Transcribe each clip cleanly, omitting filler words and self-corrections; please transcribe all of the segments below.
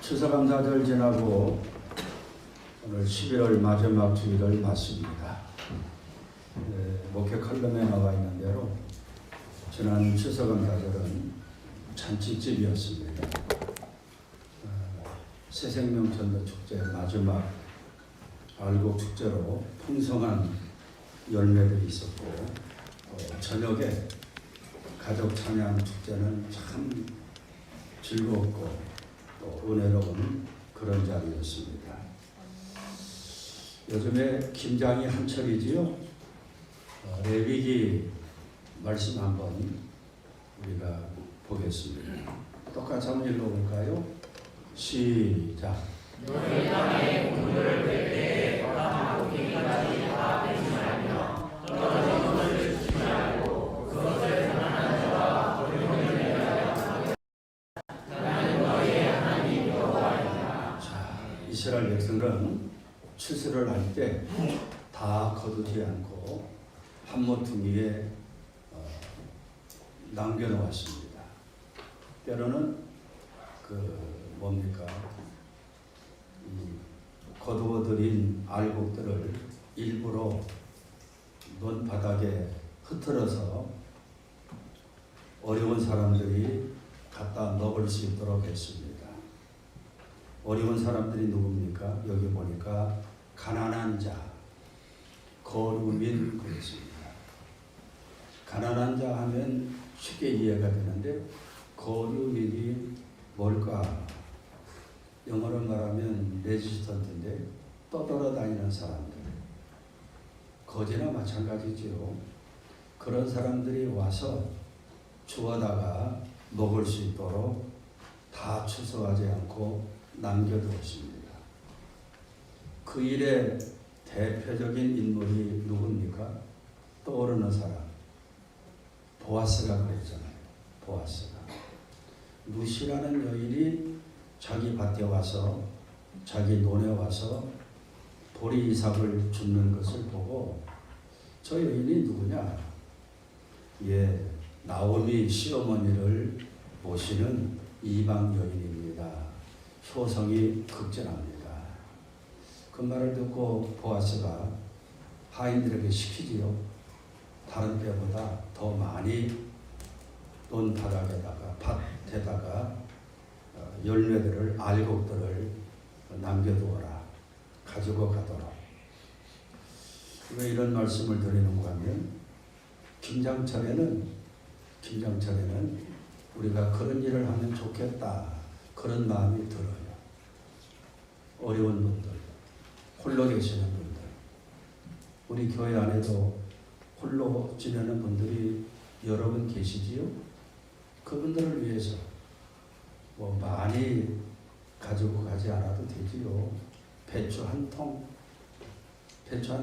추수감사절 지나고 오늘 11월 마지막 주일을 맞습니다. 목회 칼럼에 나와 있는 대로 지난 추수감사절은 잔치집이었습니다. 새생명전도축제 마지막 알곡 축제로 풍성한 열매들이 있었고, 저녁에 가족 찬양 축제는 참 즐겁고 또 은혜로운 그런 자리였습니다. 요즘에 김장이 한철이지요. 레위기 말씀 한번 우리가 보겠습니다. 똑같이 한번 읽어볼까요? 시작. 너희 땅에 우물을 뺄때 바람하고 비까지 다 빼지 말며 떨어진 것을 주지 말고 그것을 가난한 자와 어려움을 내려 나는 너희의 하나님 여호와이다. 자, 이스라엘 백성은 추수를 할 때 다 거두지 않고 한 모퉁이에 남겨놓았습니다. 때로는 거두어들인 알곡들을 일부러 논 바닥에 흩어져서 어려운 사람들이 갖다 먹을 수 있도록 했습니다. 어려운 사람들이 누굽니까? 여기 보니까 가난한 자, 거류민 그랬습니다. 가난한 자 하면 쉽게 이해가 되는데 거류민이 뭘까? 영어로 말하면 레지스턴트인데 떠돌아다니는 사람들, 거지나 마찬가지죠. 그런 사람들이 와서 주워다가 먹을 수 있도록 다 추수하지 않고 남겨두었습니다. 그 일의 대표적인 인물이 누굽니까? 떠오르는 사람, 보아스가 그랬잖아요. 보아스가. 루시라는 여인이 자기 밭에 와서, 자기 논에 와서 보리 이삭을 줍는 것을 보고, 저 여인이 누구냐? 나오미 시어머니를 모시는 이방 여인입니다. 효성이 극진합니다. 그 말을 듣고 보아스가 하인들에게 시키지요. 다른 때보다 더 많이 논 바닥에다가, 밭에다가 열매들을, 알곡들을 남겨두어라. 가지고 가도록. 왜 이런 말씀을 드리는가 하면, 김장철에는 우리가 그런 일을 하면 좋겠다, 그런 마음이 들어요. 어려운 분들, 홀로 계시는 분들, 우리 교회 안에도 홀로 지내는 분들이 여러 분 계시지요. 그분들을 위해서 많이 가지고 가지 않아도 되지요. 배추 한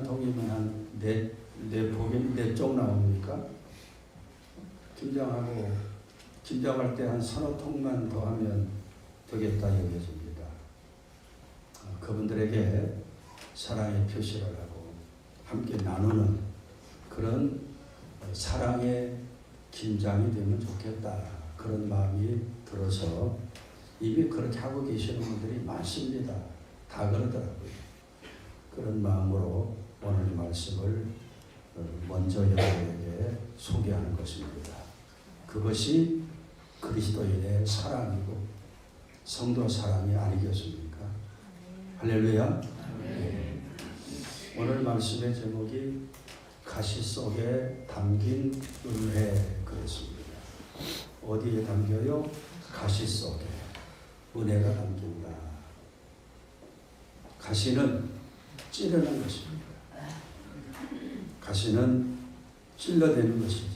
통이면 한 네 쪽 나옵니까? 김장할 때 한 서너 통만 더 하면 되겠다 여겨집니다. 그분들에게 사랑의 표시를 하고 함께 나누는 그런 사랑의 김장이 되면 좋겠다, 그런 마음이 들어서 이미 그렇게 하고 계시는 분들이 많습니다. 다 그러더라고요. 그런 마음으로 오늘 말씀을 먼저 여러분에게 소개하는 것입니다. 그것이 그리스도인의 사랑이고 성도 사랑이 아니겠습니까? 할렐루야. 네. 오늘 말씀의 제목이 가시 속에 담긴 은혜 그랬습니다. 어디에 담겨요? 가시 속에 은혜가 담긴다. 가시는 찌르는 것입니다. 가시는 찔러대는 것이지.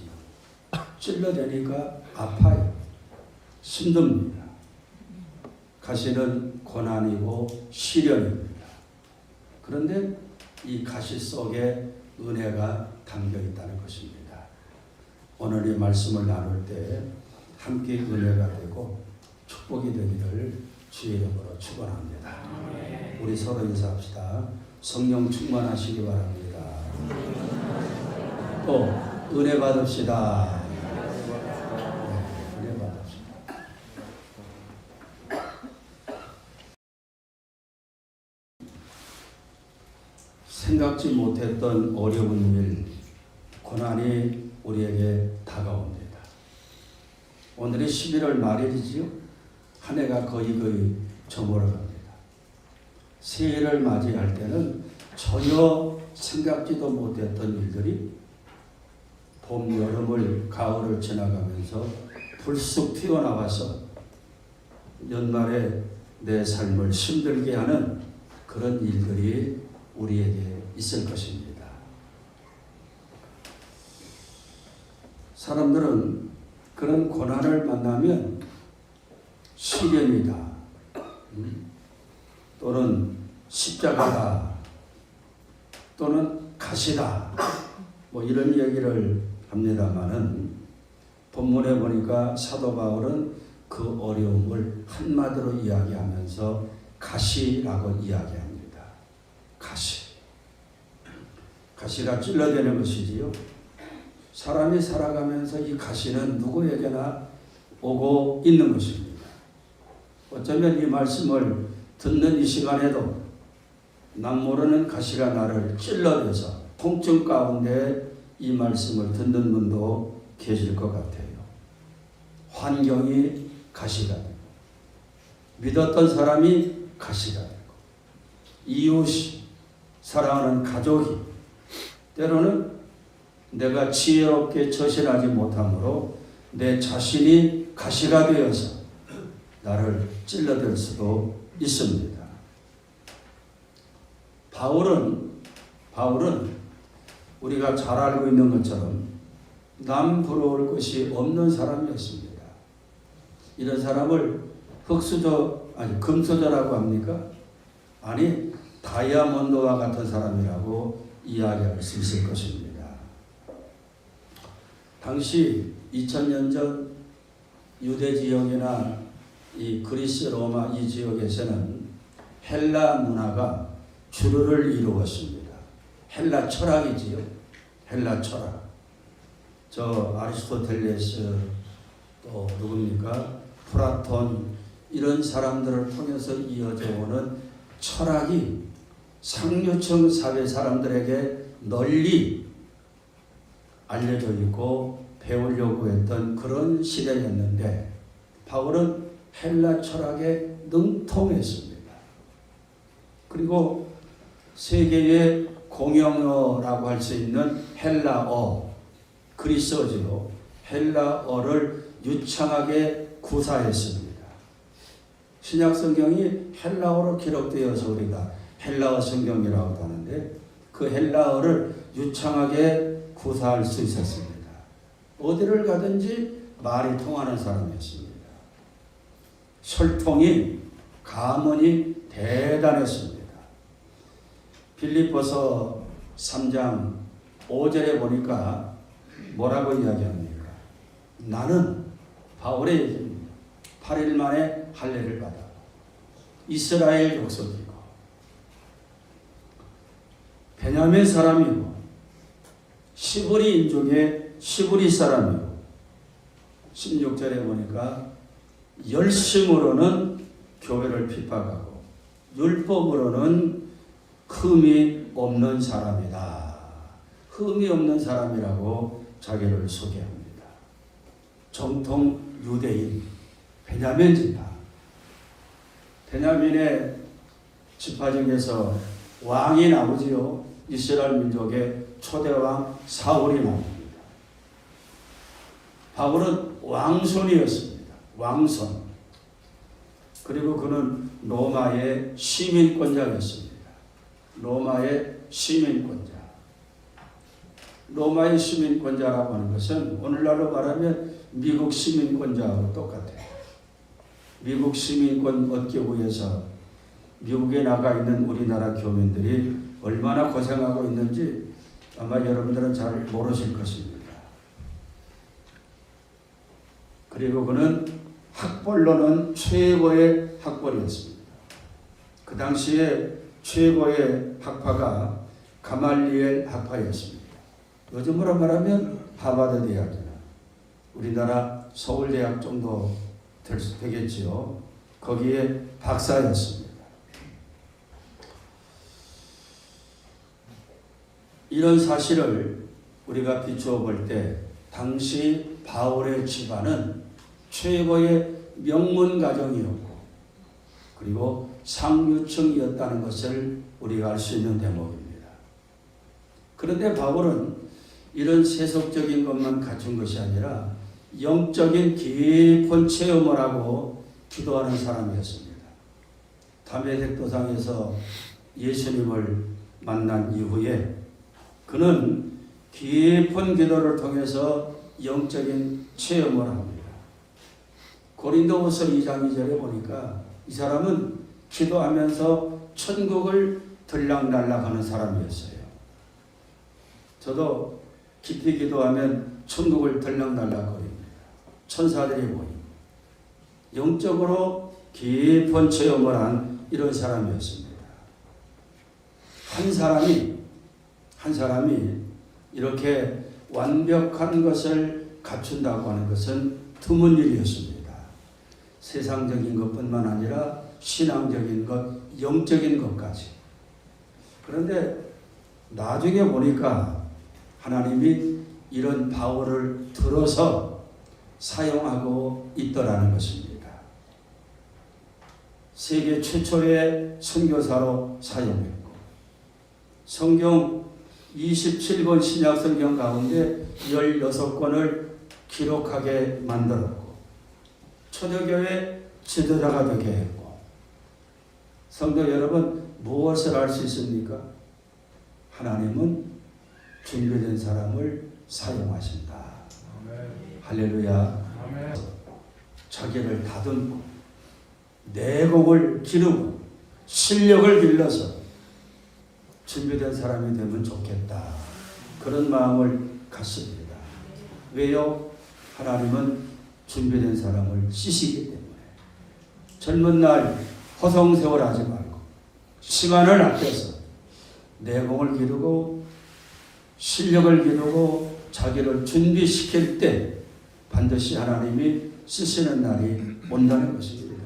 찔러대니까 아파요. 힘듭니다. 가시는 고난이고 시련입니다. 그런데 이 가시 속에 은혜가 담겨 있다는 것입니다. 오늘 이 말씀을 나눌 때 함께 은혜가 되고 축복이 되기를 주의 이름으로 축원합니다. 우리 서로 인사합시다. 성령 충만하시기 바랍니다. 또 은혜 받읍시다. 은혜 받읍시다. 생각지 못했던 어려운 일, 고난이 우리에게 다가옵니다. 오늘이 11월 말일이지요. 한 해가 거의 저물어갑니다. 새해를 맞이할 때는 전혀 생각지도 못했던 일들이 봄, 여름을, 가을을 지나가면서 불쑥 튀어나와서 연말에 내 삶을 힘들게 하는 그런 일들이 우리에게 있을 것입니다. 사람들은 그런 고난을 만나면 시련이다, 또는 십자가다, 또는 가시다, 뭐 이런 얘기를 합니다마는 본문에 보니까 사도 바울은 그 어려움을 한마디로 이야기하면서 가시라고 이야기합니다. 가시. 가시가 찔러대는 것이지요. 사람이 살아가면서 이 가시는 누구에게나 오고 있는 것입니다. 어쩌면 이 말씀을 듣는 이 시간에도 남 모르는 가시가 나를 찔러대서 통증 가운데 이 말씀을 듣는 분도 계실 것 같아요. 환경이 가시가 되고, 믿었던 사람이 가시가 되고, 이웃이, 사랑하는 가족이, 때로는 내가 지혜롭게 처신하지 못함으로 내 자신이 가시가 되어서 나를 찔러댈 수도 있습니다. 바울은 우리가 잘 알고 있는 것처럼 남 부러울 것이 없는 사람이었습니다. 이런 사람을 금수저라고 합니까? 아니, 다이아몬드와 같은 사람이라고 이야기할 수 있을 것입니다. 당시 2000년 전 유대 지역이나 이 그리스 로마 이 지역에서는 헬라 문화가 주류를 이루었습니다. 헬라 철학이지요. 헬라 철학. 저 아리스토텔레스, 또 누굽니까? 플라톤, 이런 사람들을 통해서 이어져 오는 철학이 상류층 사회 사람들에게 널리 알려져 있고 배우려고 했던 그런 시대였는데, 바울은 헬라 철학에 능통했습니다. 그리고 세계의 공용어라고 할 수 있는 헬라어, 그리스어지로 헬라어를 유창하게 구사했습니다. 신약 성경이 헬라어로 기록되어서 우리가 헬라어 성경이라고 하는데, 그 헬라어를 유창하게 구사할 수 있었습니다. 어디를 가든지 말이 통하는 사람이었습니다. 혈통이, 가문이 대단했습니다. 빌립보서 3장 5절에 보니까 뭐라고 이야기합니까? 나는, 바울의 얘기입니다. 8일 만에 할례를 받아 이스라엘 족속이고 베냐민 사람이고 시브리 인종의 시브리 사람이고, 16절에 보니까 열심으로는 교회를 핍박하고 율법으로는 흠이 없는 사람이다. 흠이 없는 사람이라고 자기를 소개합니다. 정통 유대인, 베냐민 지파. 베냐민의 지파 중에서 왕이 나오지요. 이스라엘 민족의 초대왕 사울이 나옵니다. 바울은 왕손이었습니다. 왕손. 그리고 그는 로마의 시민권자였습니다. 로마의 시민권자. 로마의 시민권자라고 하는 것은 오늘날로 말하면 미국 시민권자하고 똑같아요. 미국 시민권 얻기 위해서 미국에 나가 있는 우리나라 교민들이 얼마나 고생하고 있는지 아마 여러분들은 잘 모르실 것입니다. 그리고 그는 학벌로는 최고의 학벌이었습니다. 그 당시에 최고의 학파가 가말리엘 학파였습니다. 요즘으로 말하면 하버드 대학이나 우리나라 서울대학 정도 되겠지요. 거기에 박사였습니다. 이런 사실을 우리가 비추어 볼 때 당시 바울의 집안은 최고의 명문 가정이었고 그리고 상류층이었다는 것을 우리가 알 수 있는 대목입니다. 그런데 바울은 이런 세속적인 것만 갖춘 것이 아니라 영적인 깊은 체험을 하고 기도하는 사람이었습니다. 다메섹 도상에서 예수님을 만난 이후에 그는 깊은 기도를 통해서 영적인 체험을 합니다. 고린도후서 2장 2절에 보니까 이 사람은 기도하면서 천국을 들락날락하는 사람이었어요. 저도 깊이 기도하면 천국을 들락날락거립니다. 천사들이 보입니다. 영적으로 깊은 체험을 한 이런 사람이었습니다. 한 사람이 이렇게 완벽한 것을 갖춘다고 하는 것은 드문 일이었습니다. 세상적인 것뿐만 아니라 신앙적인 것, 영적인 것까지. 그런데 나중에 보니까 하나님이 이런 바울을 들어서 사용하고 있더라는 것입니다. 세계 최초의 선교사로 사용했고 성경 27권 신약 성경 가운데 16권을 기록하게 만들었고 초대교회 지도자가 되게 했고 성도 여러분 무엇을 알 수 있습니까? 하나님은 준비된 사람을 사용하신다. 아멘. 할렐루야. 아멘. 자기를 다듬고 내공을 기르고 실력을 길러서 준비된 사람이 되면 좋겠다. 그런 마음을 갖습니다. 왜요? 하나님은 준비된 사람을 쓰시기 때문에. 젊은 날 허송세월하지 말고 시간을 아껴서 내공을 기르고 실력을 기르고 자기를 준비시킬 때 반드시 하나님이 쓰시는 날이 온다는 것입니다.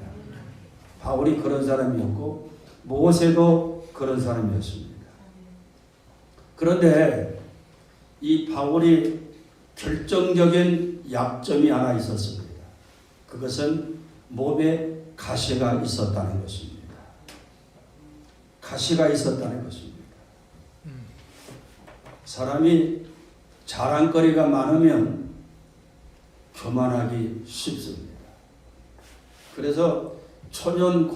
바울이 그런 사람이었고 모세도 그런 사람이었습니다. 그런데 이 바울이 결정적인 약점이 하나 있었습니다. 그것은 몸에 가시가 있었다는 것입니다. 가시가 있었다는 것입니다. 사람이 자랑거리가 많으면 교만하기 쉽습니다. 그래서 초년의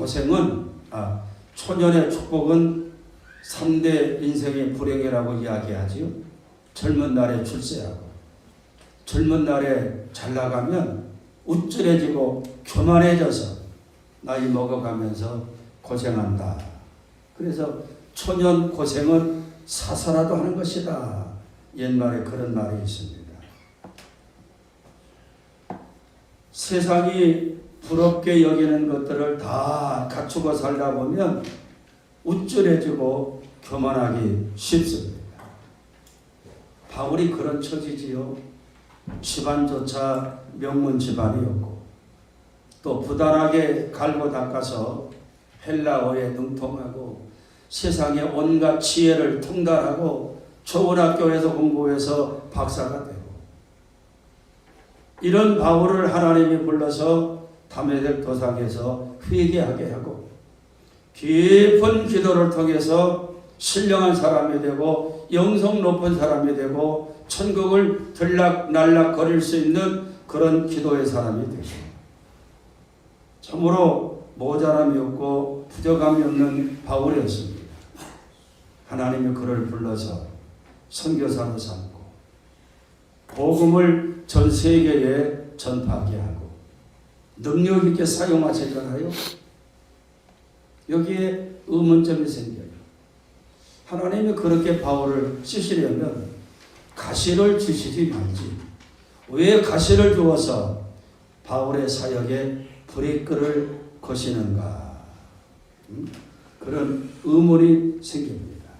축복은 3대 인생의 불행이라고 이야기하지요. 젊은 날에 출세하고 젊은 날에 잘 나가면 우쭐해지고 교만해져서 나이 먹어가면서 고생한다. 그래서 초년 고생은 사서라도 하는 것이다. 옛말에 그런 말이 있습니다. 세상이 부럽게 여기는 것들을 다 갖추고 살다 보면 우쭐해지고 교만하기 쉽습니다. 바울이 그런 처지지요. 집안조차 명문 집안이었고 또 부단하게 갈고 닦아서 헬라어에 능통하고 세상의 온갖 지혜를 통달하고 좋은 학교에서 공부해서 박사가 되고 이런 바울을 하나님이 불러서 다메섹 도상에서 회개하게 하고 깊은 기도를 통해서 신령한 사람이 되고 영성 높은 사람이 되고 천국을 들락날락 거릴 수 있는 그런 기도의 사람이 되고 참으로 모자람이 없고 부족함이 없는 바울이었습니다. 하나님이 그를 불러서 선교사로 삼고 복음을 전 세계에 전파하게 하고 능력 있게 사용하시잖아요. 여기에 의문점이 생겨요. 하나님이 그렇게 바울을 쓰시려면 가시를 주시지 말지 왜 가시를 주어서 바울의 사역에 브레이크를 거시는가 그런 의문이 생깁니다.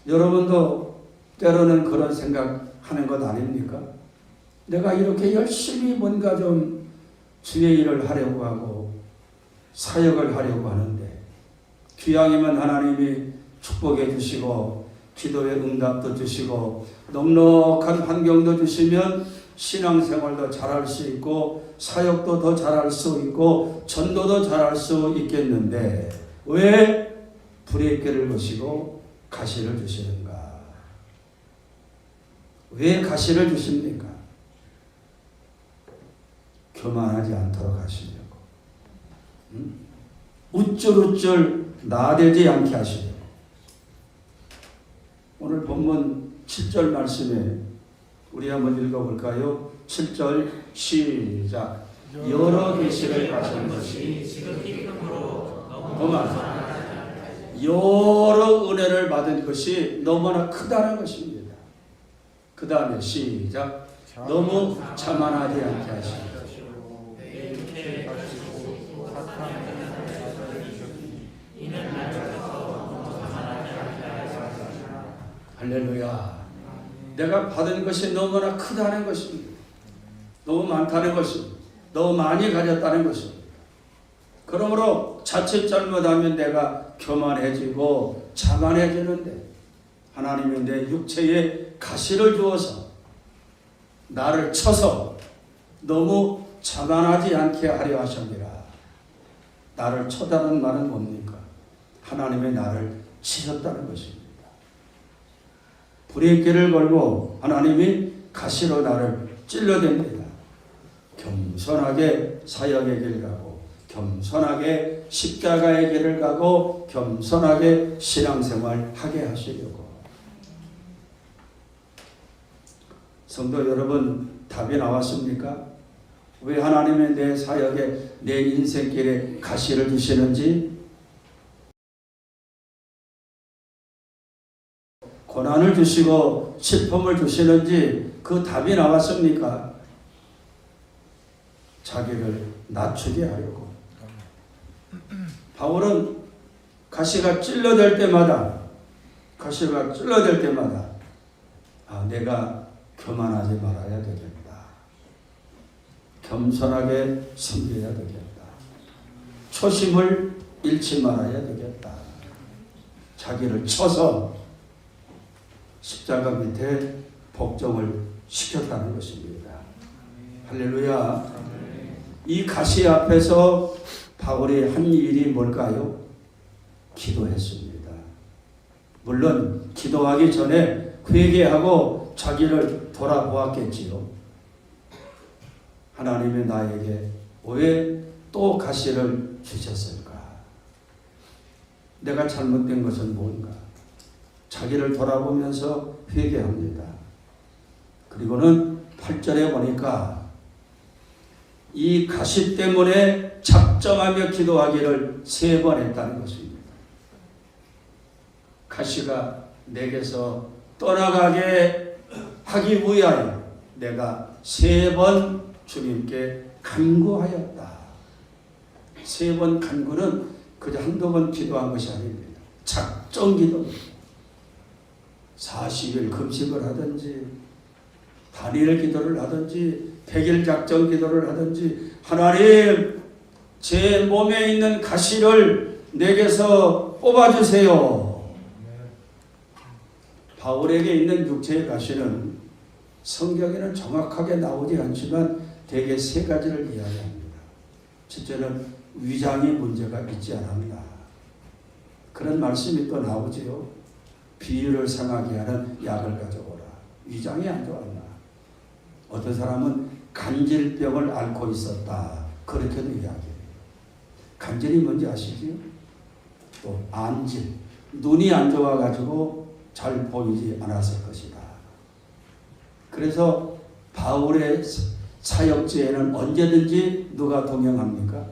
여러분도 때로는 그런 생각하는 것 아닙니까? 내가 이렇게 열심히 뭔가 좀 주의 일을 하려고 하고 사역을 하려고 하는데 기왕이면 하나님이 축복해 주시고 기도의 응답도 주시고 넉넉한 환경도 주시면 신앙생활도 잘할 수 있고 사역도 더 잘할 수 있고 전도도 잘할 수 있겠는데 왜 불의길을 거시고 가시를 주시는가? 왜 가시를 주십니까? 교만하지 않도록 하시려고. 우쭐우쭐 나대지 않게 하시려고. 오늘 본문 7절 말씀에 우리 한번 읽어볼까요? 7절 시작. 여러 계시를 가진 것이 지극히 크므로 너무나 여러 은혜를 받은 것이 너무나 크다는 것입니다. 그 다음에 시작. 너무 자만하지 않게 하시고 할렐루야. 내가 받은 것이 너무나 크다는 것입니다. 너무 많다는 것입니다. 너무 많이 가졌다는 것입니다. 그러므로 자칫 잘못하면 내가 교만해지고 자만해지는데 하나님이 내 육체에 가시를 주어서 나를 쳐서 너무 자만하지 않게 하려 하십니다. 나를 쳐다는 말은 뭡니까? 하나님의 나를 치셨다는 것입니다. 불의 길을 걸고 하나님이 가시로 나를 찔러댑니다. 겸손하게 사역의 길 가고 겸손하게 십자가의 길을 가고 겸손하게 신앙생활 하게 하시려고. 성도 여러분, 답이 나왔습니까? 왜 하나님의 내 사역에 내 인생길에 가시를 주시는지, 고난을 주시고 슬픔을 주시는지 그 답이 나왔습니까? 자기를 낮추게 하려고. 바울은 가시가 찔러댈 때마다 내가 교만하지 말아야 되겠다. 겸손하게 섬겨야 되겠다. 초심을 잃지 말아야 되겠다. 자기를 쳐서 십자가 밑에 복종을 시켰다는 것입니다. 할렐루야. 이 가시 앞에서 바울이 한 일이 뭘까요? 기도했습니다. 물론 기도하기 전에 회개하고 자기를 돌아보았겠지요. 하나님이 나에게 왜 또 가시를 주셨을까? 내가 잘못된 것은 뭔가? 자기를 돌아보면서 회개합니다. 그리고는 8절에 보니까 이 가시 때문에 작정하며 기도하기를 3번 했다는 것입니다. 가시가 내게서 떠나가게 하기 위하여 내가 3번 주님께 간구하였다. 3번 간구는 그저 한두 번 기도한 것이 아닙니다. 작정 기도입니다. 40일 금식을 하든지 단일 기도를 하든지 100일 작정 기도를 하든지 하나님 제 몸에 있는 가시를 내게서 뽑아주세요. 바울에게 있는 육체의 가시는 성경에는 정확하게 나오지 않지만 대개 3가지를 이야기합니다. 첫째는 위장에 문제가 있지 않았나. 그런 말씀이 또 나오지요. 비위를 상하게 하는 약을 가져오라. 위장이 안 좋았나. 어떤 사람은 간질병을 앓고 있었다. 그렇게도 이야기해요. 간질이 뭔지 아시지요? 또 안질. 눈이 안 좋아가지고 잘 보이지 않았을 것이다. 그래서 바울의 사역지에는 언제든지 누가 동행합니까?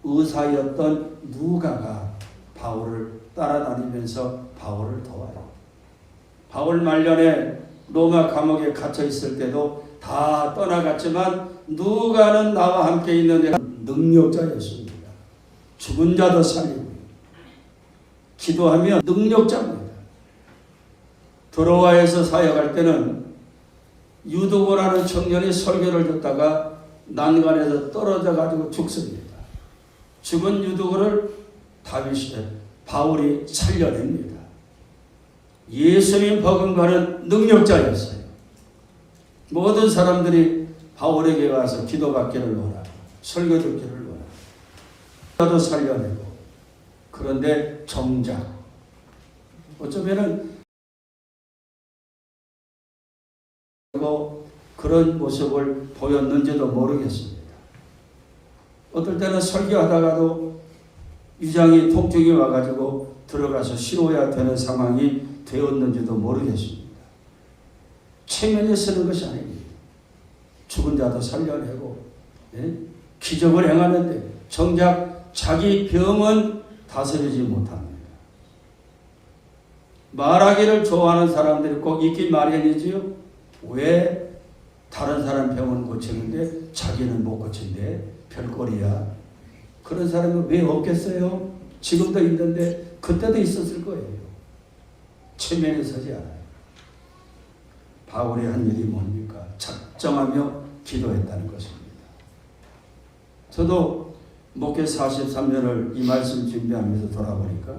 의사였던 누가가 바울을 따라다니면서 바울을 도와요. 바울 말년에 로마 감옥에 갇혀 있을 때도 다 떠나갔지만 누가는 나와 함께 있는 능력자였습니다. 죽은 자도 살리고 기도하면 능력자입니다. 드로아에서 사역할 때는 유두고라는 청년이 설교를 듣다가 난간에서 떨어져 가지고 죽습니다. 죽은 유두고를 바울이 살려냅니다. 예수님 버금가는 능력자였어요. 모든 사람들이 바울에게 가서 기도받기를 원하고 설교 듣기를 원하고 나도 살려내고, 그런데 정작 어쩌면은 그런 모습을 보였는지도 모르겠습니다. 어떨 때는 설교하다가도 위장이 통증이 와가지고 들어가서 쉬어야 되는 상황이 되었는지도 모르겠습니다. 체면에 쓰는 것이 아닙니다. 죽은 자도 살려내고, 기적을 행하는데 정작 자기 병은 다스리지 못합니다. 말하기를 좋아하는 사람들이 꼭 있기 마련이지요. 왜 다른 사람 병은 고치는데 자기는 못 고친대? 별꼴이야. 그런 사람은 왜 없겠어요? 지금도 있는데 그때도 있었을 거예요. 체면에 서지 않아요. 바울이 한 일이 뭡니까? 작정하며 기도했다는 것입니다. 저도 목회 43년을 이 말씀 준비하면서 돌아보니까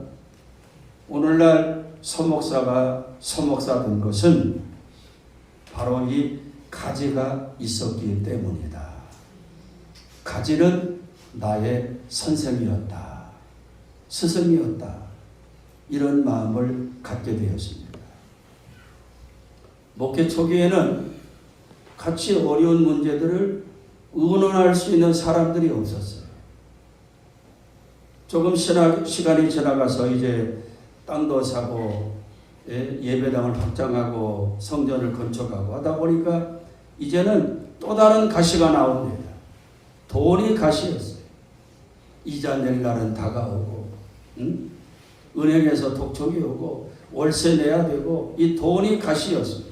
오늘날 서목사가 서목사 된 것은 바로 이 가지가 있었기 때문이다. 가지는 나의 선생이었다. 스승이었다. 이런 마음을 갖게 되었습니다. 목회 초기에는 같이 어려운 문제들을 의논할 수 있는 사람들이 없었어요. 조금 시간이 지나가서 이제 땅도 사고 예배당을 확장하고 성전을 건축하고 하다 보니까 이제는 또 다른 가시가 나옵니다. 돈이 가시였어요. 이자 낼 날은 다가오고, 은행에서 독촉이 오고 월세 내야 되고, 이 돈이 가시였습니다.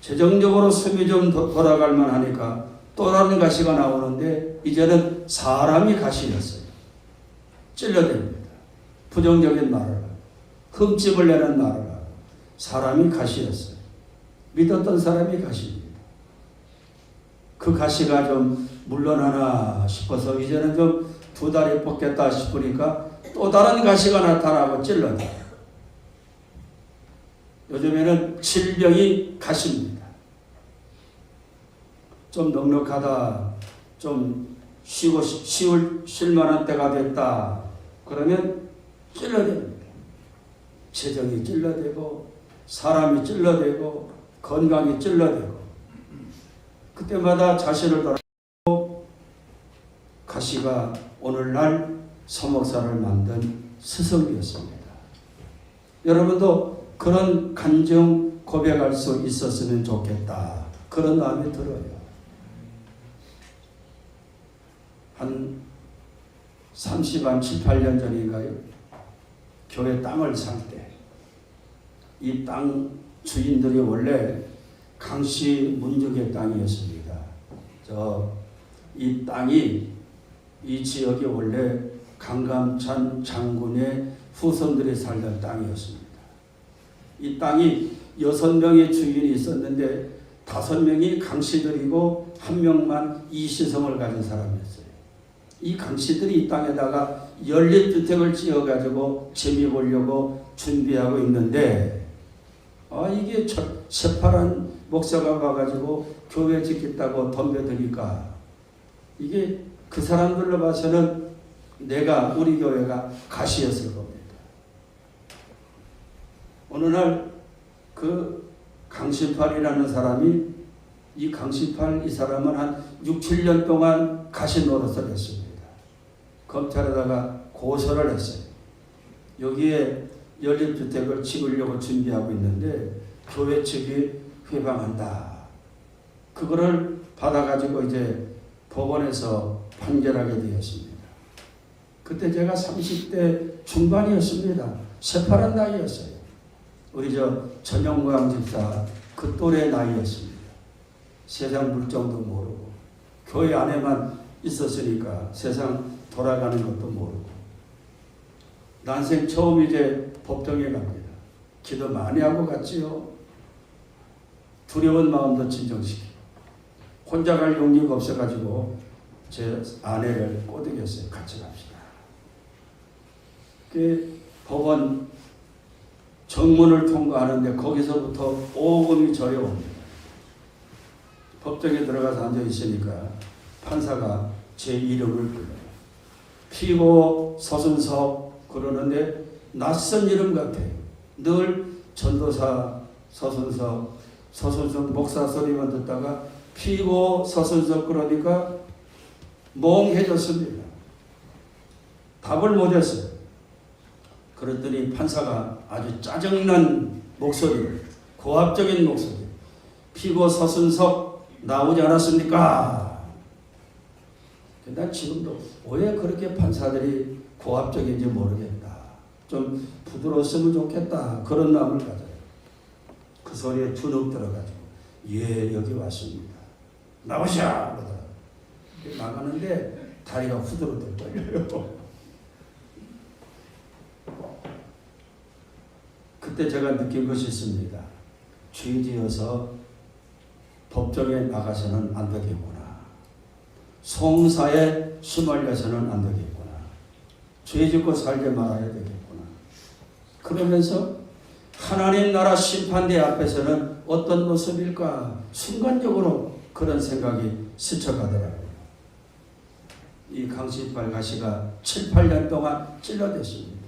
재정적으로 숨이 좀 돌아갈 만하니까 또 다른 가시가 나오는데 이제는 사람이 가시였어요. 찔러댑니다. 부정적인 말을 하고 흠집을 내는 말을 하고 사람이 가시였어요. 믿었던 사람이 가시입니다. 그 가시가 좀 물러나나 싶어서 이제는 좀 두 다리 뽑겠다 싶으니까 또 다른 가시가 나타나고 찔러요. 요즘에는 질병이 가시입니다. 좀 넉넉하다, 좀 쉴 만한 때가 됐다. 그러면 찔러댑니다. 재정이 찔러대고, 사람이 찔러대고, 건강이 찔러대고, 그때마다 자신을 돌아보고 가시가 오늘날 서목사를 만든 스승이었습니다. 여러분도 그런 간증 고백할 수 있었으면 좋겠다. 그런 마음이 들어요. 한 7, 8년 전인가요? 교회 땅을 살 때 이 땅 주인들이 원래 강씨 문족의 땅이었습니다. 이 땅이, 이 지역이 원래 강감찬 장군의 후손들이 살던 땅이었습니다. 이 땅이 6명의 주인이 있었는데 5명이 강씨들이고 1명만 이시성을 가진 사람이었어요. 이 강씨들이 이 땅에다가 연립주택을 지어가지고 재미 보려고 준비하고 있는데, 이게 새파란 목사가 와가지고 교회 짓겠다고 덤벼드니까 이게 그 사람들로 봐서는 우리 교회가 가시였을 겁니다. 어느 날 그 강신팔이라는 사람이, 이 강신팔 이 사람은 한 6, 7년 동안 가시 노릇을 했습니다. 검찰에다가 고소를 했어요. 여기에 연립주택을 지으려고 준비하고 있는데 교회 측이 회방한다. 그거를 받아가지고 이제 법원에서 판결하게 되었습니다. 그때 제가 30대 중반이었습니다. 새파란 나이였어요. 우리 전영광 집사 그 또래 나이였습니다. 세상 물정도 모르고 교회 안에만 있었으니까 세상 돌아가는 것도 모르고, 난생 처음 이제 법정에 갑니다. 기도 많이 하고 갔지요. 두려운 마음도 진정시키고, 혼자 갈 용기가 없어가지고 제 아내를 꼬드겼어요. 같이 갑시다. 그 법원 정문을 통과하는데 거기서부터 오금이 저려옵니다. 법정에 들어가서 앉아 있으니까 판사가 제 이름을 불러요. 피고 서순석 그러는데 낯선 이름 같아요. 늘 전도사 서순석 목사 소리만 듣다가 피고 서순석 그러니까 멍해졌습니다. 답을 못했어요. 그랬더니 판사가 아주 짜증난 목소리를, 고압적인 목소리, 피고 서순석 나오지 않았습니까? 난 지금도 왜 그렇게 판사들이 고압적인지 모르겠다. 좀 부드러웠으면 좋겠다. 그런 마음을 가져요. 그 소리에 주눅 들어가지고 예 여기 왔습니다. 나오셔! 그러더라고요. 나가는데 다리가 후들후들 떨려요. 그때 제가 느낀 것이 있습니다. 죄지어서 법정에 나가서는 안 되겠구나. 송사에 휘말려서는 안 되겠구나. 죄짓고 살게 말아야 되겠구나. 그러면서 하나님 나라 심판대 앞에서는 어떤 모습일까? 순간적으로 그런 생각이 스쳐가더라고요. 이 강신발 가시가 7, 8년 동안 찔러댔습니다.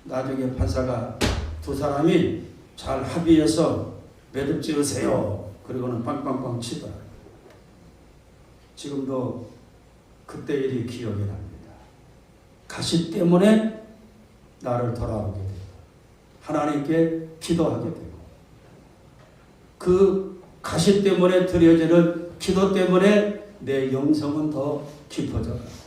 나중에 판사가 두 사람이 잘 합의해서 매듭 지으세요. 그리고는 빵빵빵 치더라고요. 지금도 그때 일이 기억이 납니다. 가시 때문에 나를 돌아오게 되고 하나님께 기도하게 되고 그 가시 때문에 드려지는 기도 때문에 내 영성은 더 깊어져가고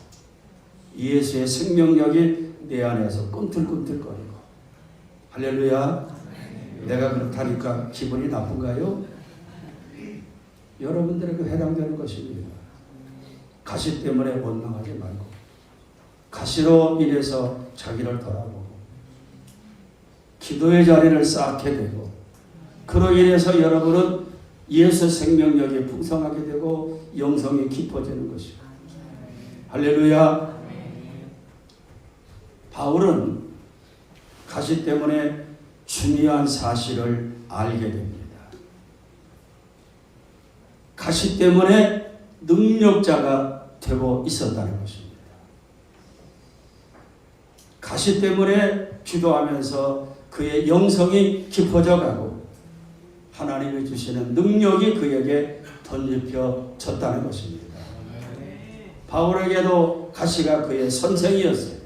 예수의 생명력이 내 안에서 꿈틀꿈틀거리고 할렐루야. 내가 그렇다니까 기분이 나쁜가요? 여러분들에게 해당되는 것입니다. 가시 때문에 원망하지 말고 가시로 인해서 자기를 돌아보고 기도의 자리를 쌓게 되고 그로 인해서 여러분은 예수 생명력이 풍성하게 되고 영성이 깊어지는 것이고 할렐루야. 바울은 가시 때문에 중요한 사실을 알게 됩니다. 가시 때문에 능력자가 되고 있었다는 것입니다. 가시 때문에 기도하면서 그의 영성이 깊어져 가고 하나님이 주시는 능력이 그에게 덧입혀졌다는 것입니다. 바울에게도 가시가 그의 선생이었어요.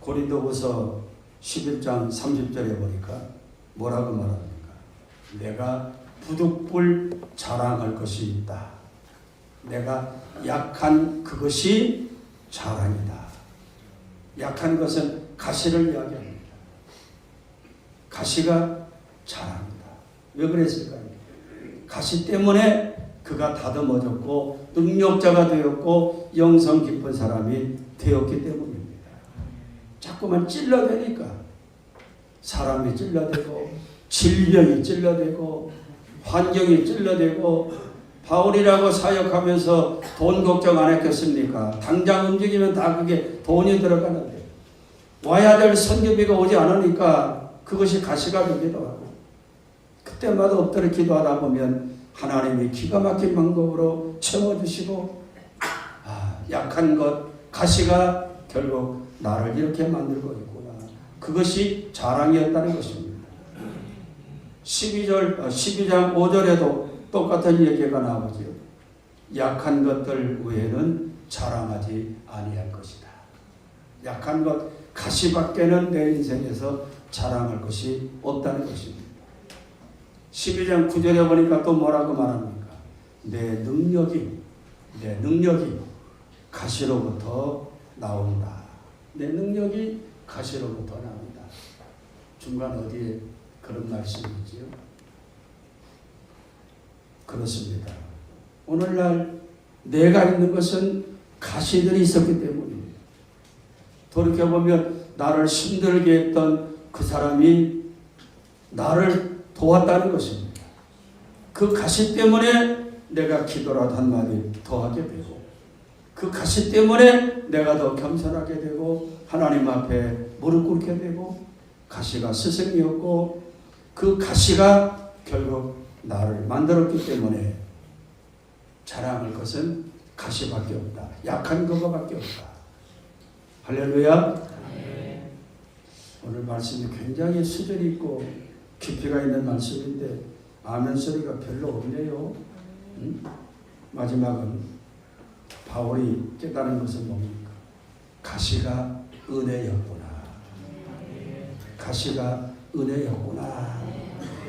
고린도후서 11장 30절에 보니까 뭐라고 말합니까? 내가 부득불 자랑할 것이 있다. 내가 약한 그것이 자랑이다. 약한 것은 가시를 이야기합니다. 가시가 자랑이다. 왜 그랬을까요? 가시 때문에 그가 다듬어졌고 능력자가 되었고 영성 깊은 사람이 되었기 때문입니다. 자꾸만 찔러대니까 사람이 찔러대고 질병이 찔러대고 환경이 찔러대고 바울이라고 사역하면서 돈 걱정 안 했겠습니까? 당장 움직이면 다 그게 돈이 들어가는데 와야 될 선교비가 오지 않으니까 그것이 가시가 되기도 하고 그때마다 엎드려 기도하다 보면 하나님이 기가 막힌 방법으로 채워주시고 약한 것 가시가 결국 나를 이렇게 만들고 있구나. 그것이 자랑이었다는 것입니다. 12장 5절에도 똑같은 얘기가 나오죠. 약한 것들 외에는 자랑하지 아니할 것이다. 약한 것 가시밖에는 내 인생에서 자랑할 것이 없다는 것입니다. 12장 9절에 보니까 또 뭐라고 말합니까? 내 능력이 가시로부터 나온다. 내 능력이 가시로부터 나온다. 중간 어디에 그런 말씀이 있지요? 그렇습니다. 오늘날 내가 있는 것은 가시들이 있었기 때문입니다. 돌이켜보면 나를 힘들게 했던 그 사람이 나를 도왔다는 것입니다. 그 가시 때문에 내가 기도라도 한마디 더 하게 되고 그 가시 때문에 내가 더 겸손하게 되고 하나님 앞에 무릎 꿇게 되고 가시가 스승이었고 그 가시가 결국 나를 만들었기 때문에 자랑할 것은 가시밖에 없다. 약한 그거밖에 없다. 할렐루야. 오늘 말씀이 굉장히 수준이 있고 깊이가 있는 말씀인데 아멘 소리가 별로 없네요. 응? 마지막은 바울이 깨달은 것은 뭡니까? 가시가 은혜였구나. 가시가 은혜였구나.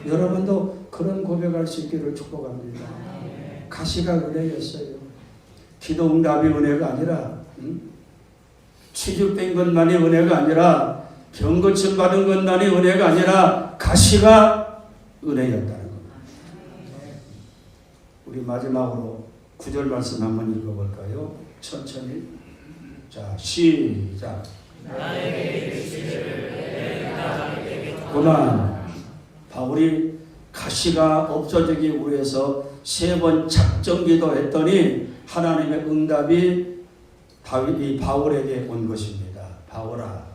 여러분도 그런 고백할 수 있기를 축복합니다. 가시가 은혜였어요. 기도 응답이 은혜가 아니라 취직된 것만이 은혜가 아니라 병 고침 받은 것만이 은혜가 아니라 가시가 은혜였다는 겁니다. 우리 마지막으로 9절 말씀 한번 읽어볼까요? 천천히. 자, 시작. 그만 바울이 가시가 없어지기 위해서 3번 작정기도 했더니 하나님의 응답이 바울에게 온 것입니다. 바울아,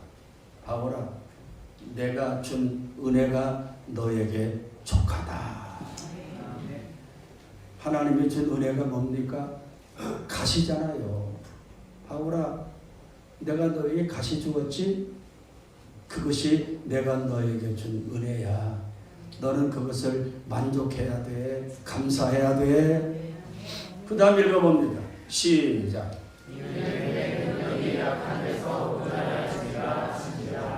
내가 준 은혜가 너에게 족하다. 하나님이 준 은혜가 뭡니까? 가시잖아요. 바울아, 내가 너에게 가시 주었지? 그것이 내가 너에게 준 은혜야. 너는 그것을 만족해야 돼. 감사해야 돼. 그 다음 읽어봅니다. 시작.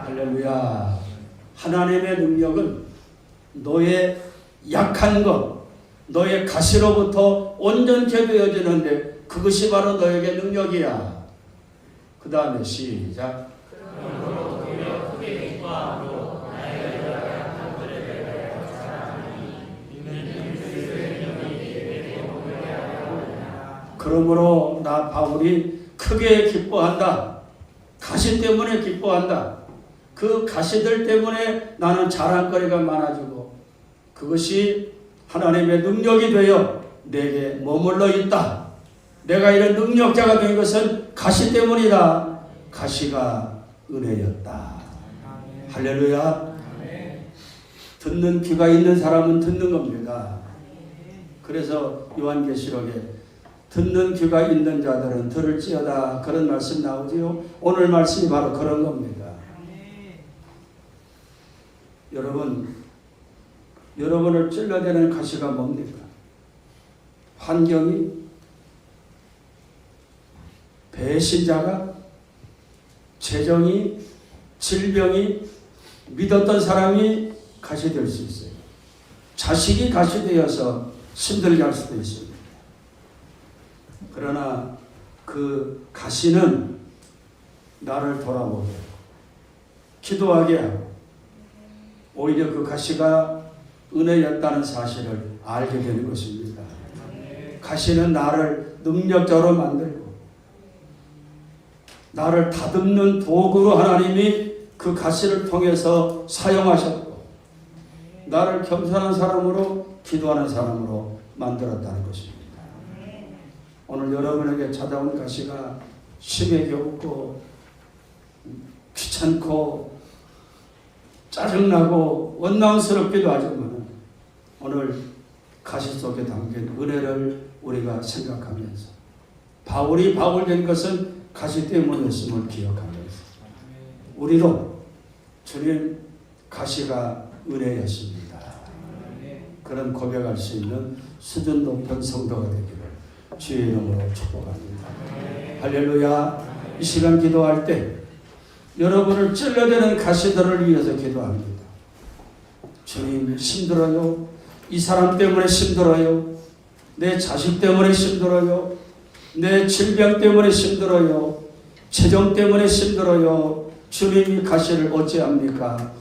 할렐루야. 하나님의 능력은 너의 약한 것, 너의 가시로부터 온전케 되어지는데 그것이 바로 너에게 능력이야. 그 다음에 시작. 그러므로 나 바울이 크게 기뻐한다. 가시 때문에 기뻐한다. 그 가시들 때문에 나는 자랑거리가 많아지고 그것이 하나님의 능력이 되어 내게 머물러 있다. 내가 이런 능력자가 된 것은 가시 때문이다. 가시가 은혜였다. 할렐루야. 듣는 귀가 있는 사람은 듣는 겁니다. 그래서 요한계시록에 듣는 귀가 있는 자들은 들을지어다 그런 말씀 나오지요. 오늘 말씀이 바로 그런 겁니다. 여러분을 찔러대는 가시가 뭡니까? 환경이, 배신자가, 재정이, 질병이, 믿었던 사람이 가시될 수 있어요. 자식이 가시되어서 힘들게 할 수도 있습니다. 그러나 그 가시는 나를 돌아보게 하고 기도하게 하고 오히려 그 가시가 은혜였다는 사실을 알게 되는 것입니다. 가시는 나를 능력자로 만들고 나를 다듬는 도구로 하나님이 그 가시를 통해서 사용하셨고 나를 겸손한 사람으로 기도하는 사람으로 만들었다는 것입니다. 오늘 여러분에게 찾아온 가시가 심하게 없고 귀찮고 짜증나고 원망스럽기도 하지만 오늘 가시 속에 담긴 은혜를 우리가 생각하면서 바울이 바울 된 것은 가시 때문이었음을 기억하면서 우리도 주님 가시가 은혜였습니다. 그런 고백할 수 있는 수준 높은 성도가 되기를 주의 이름으로 축복합니다. 할렐루야. 이 시간 기도할 때 여러분을 찔러대는 가시들을 위해서 기도합니다. 주님 힘들어요. 이 사람 때문에 힘들어요. 내 자식 때문에 힘들어요. 내 질병 때문에 힘들어요. 재정 때문에 힘들어요. 주님이 가시를 어찌합니까?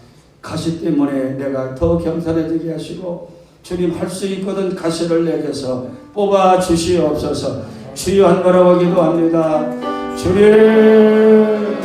가시 때문에 내가 더 겸손해지게 하시고 주님 할 수 있거든 가시를 내게서 뽑아 주시옵소서. 주여 한 거라고 기도합니다. 주님